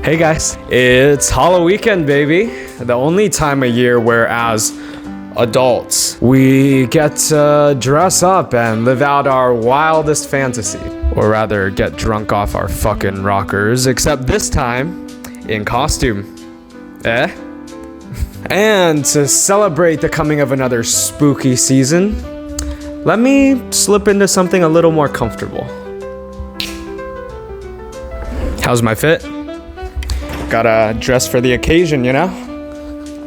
Hey guys, it's Halloween weekend, baby. The only time of year where as adults, we get to dress up and live out our wildest fantasy. Or rather, get drunk off our fucking rockers, except this time, in costume. Eh? And to celebrate the coming of another spooky season, let me slip into something a little more comfortable. How's my fit? Gotta dress for the occasion, you know?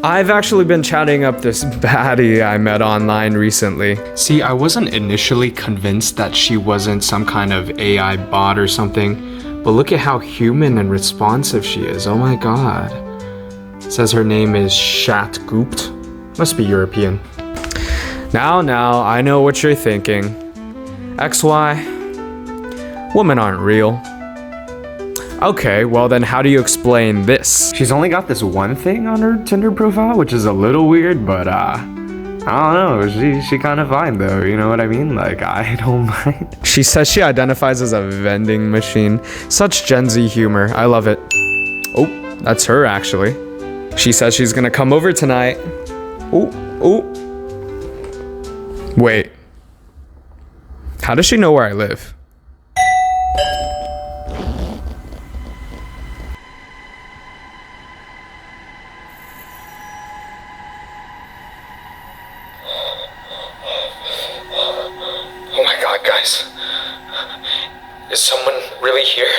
I've actually been chatting up this baddie I met online recently. See, I wasn't initially convinced that she wasn't some kind of AI bot or something, but look at how human and responsive she is. Oh my god. It says her name is Shat Goopt. Must be European. Now, I know what you're thinking. XY, women aren't real. Okay, well then how do you explain this? She's only got this one thing on her Tinder profile, which is a little weird, but I don't know, she kind of fine though, you know what I mean? Like, I don't mind. She says she identifies as a vending machine. Such Gen Z humor, I love it. Oh, that's her actually. She says she's gonna come over tonight. Oh. Wait. How does she know where I live? Oh my god, guys. Is someone really here?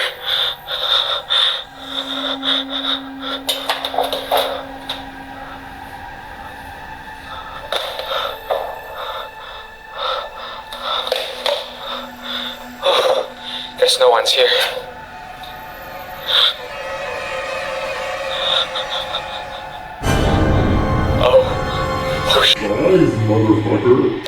Oh, guess no one's here. Oh shit. Guys, motherfucker.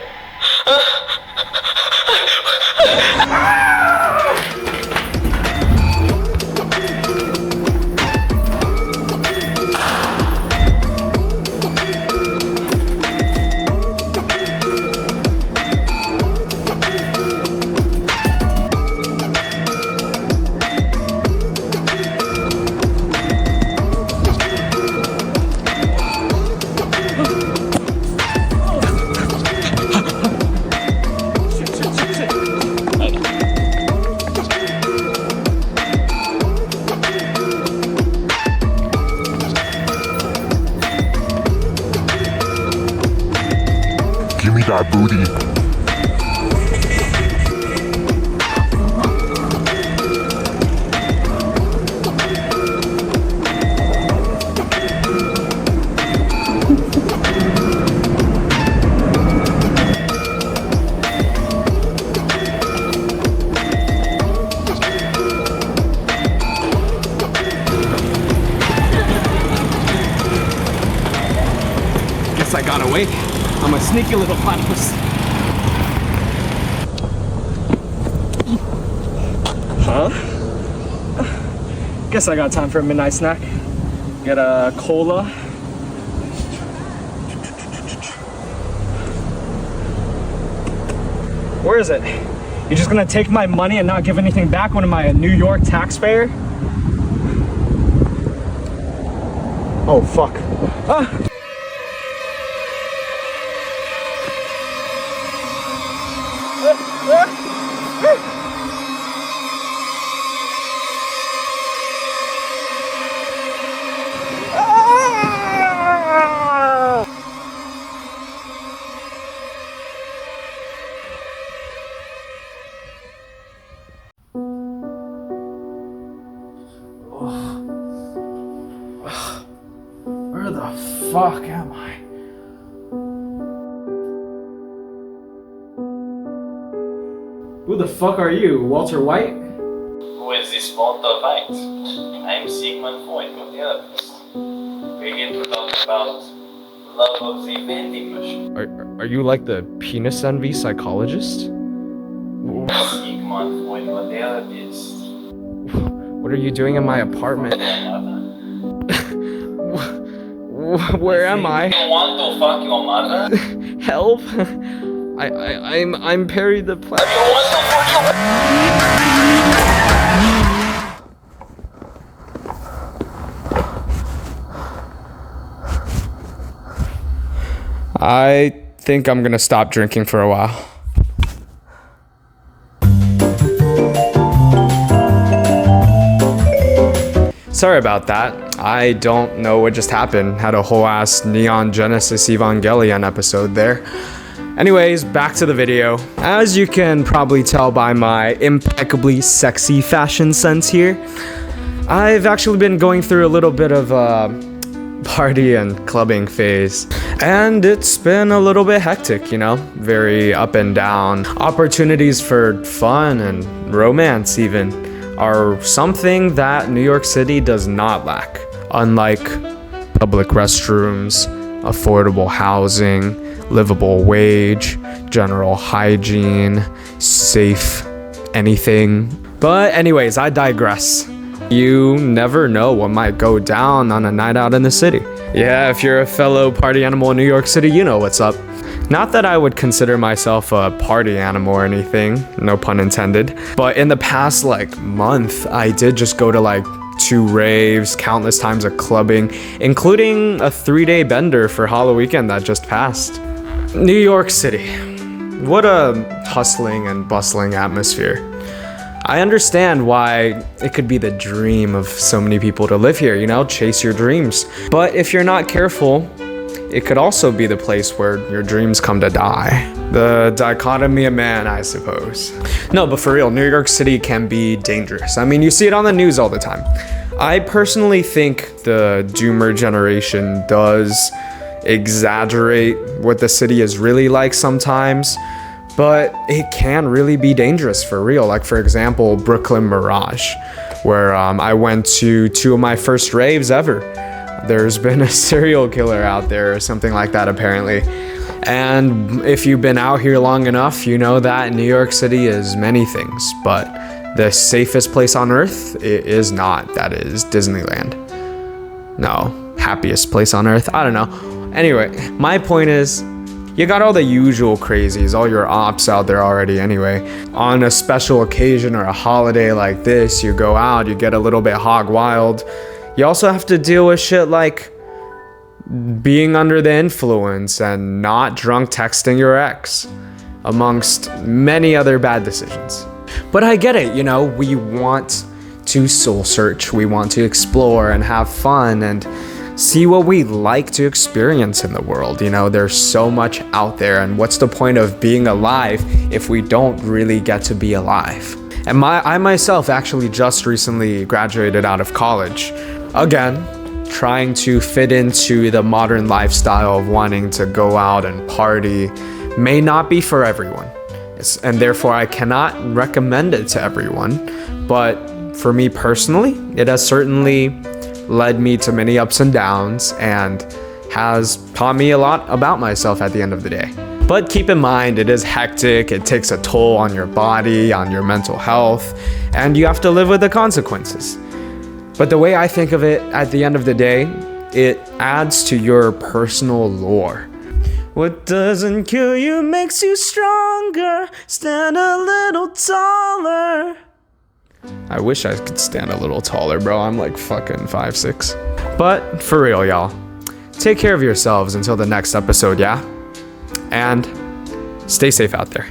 Give me that booty. Guess I got away. I'm a sneaky little platypus. Huh? Guess I got time for a midnight snack. Get a cola. Where is it? You just gonna take my money and not give anything back? What am I, a New York taxpayer? Oh, fuck. Ah! Where the fuck am I? Who the fuck are you, Walter White? Who is this Walter White? I'm Sigmund Freud, your therapist. We're here to talk about love of the vending machine. Are you like the penis envy psychologist? Sigmund Freud, your therapist. What are you doing in my apartment? Where am I? You want to fuck your mother? Help! I'm Perry the Platypus. You want to fuck your I think I'm gonna stop drinking for a while. Sorry about that. I don't know what just happened. Had a whole ass Neon Genesis Evangelion episode there. Anyways, back to the video. As you can probably tell by my impeccably sexy fashion sense here, I've actually been going through a little bit of a party and clubbing phase. And it's been a little bit hectic, you know? Very up and down. Opportunities for fun and romance even are something that New York City does not lack. Unlike public restrooms, affordable housing, livable wage, general hygiene, safe anything. But anyways, I digress. You never know what might go down on a night out in the city. Yeah, if you're a fellow party animal in New York City, you know what's up. Not that I would consider myself a party animal or anything, no pun intended, but in the past month, I did just go to 2 raves, countless times of clubbing, including a 3-day bender for Halloween weekend that just passed. New York City. What a hustling and bustling atmosphere. I understand why it could be the dream of so many people to live here, you know, chase your dreams. But if you're not careful, it could also be the place where your dreams come to die. The dichotomy of man, I suppose. No, but for real, New York City can be dangerous. I mean, you see it on the news all the time. I personally think the Doomer generation does exaggerate what the city is really like sometimes, but it can really be dangerous for real. Like, for example, Brooklyn Mirage, where I went to 2 of my first raves ever. There's been a serial killer out there or something like that, apparently. And if you've been out here long enough, you know that New York City is many things, but the safest place on earth, it is not. That is Disneyland. No, happiest place on earth? I don't know. Anyway, my point is, you got all the usual crazies, all your ops out there already anyway. On a special occasion or a holiday like this, you go out, you get a little bit hog wild. You also have to deal with shit like being under the influence and not drunk texting your ex, amongst many other bad decisions. But I get it, you know, we want to soul search, we want to explore and have fun and see what we like to experience in the world. You know, there's so much out there, and what's the point of being alive if we don't really get to be alive? And I myself actually just recently graduated out of college. Again, trying to fit into the modern lifestyle of wanting to go out and party may not be for everyone. And therefore I cannot recommend it to everyone. But for me personally, it has certainly led me to many ups and downs and has taught me a lot about myself at the end of the day. But keep in mind, it is hectic, it takes a toll on your body, on your mental health, and you have to live with the consequences. But the way I think of it, at the end of the day, it adds to your personal lore. What doesn't kill you makes you stronger. Stand a little taller. I wish I could stand a little taller, bro. I'm like fucking 5'6". But for real, y'all, take care of yourselves until the next episode, yeah? And stay safe out there.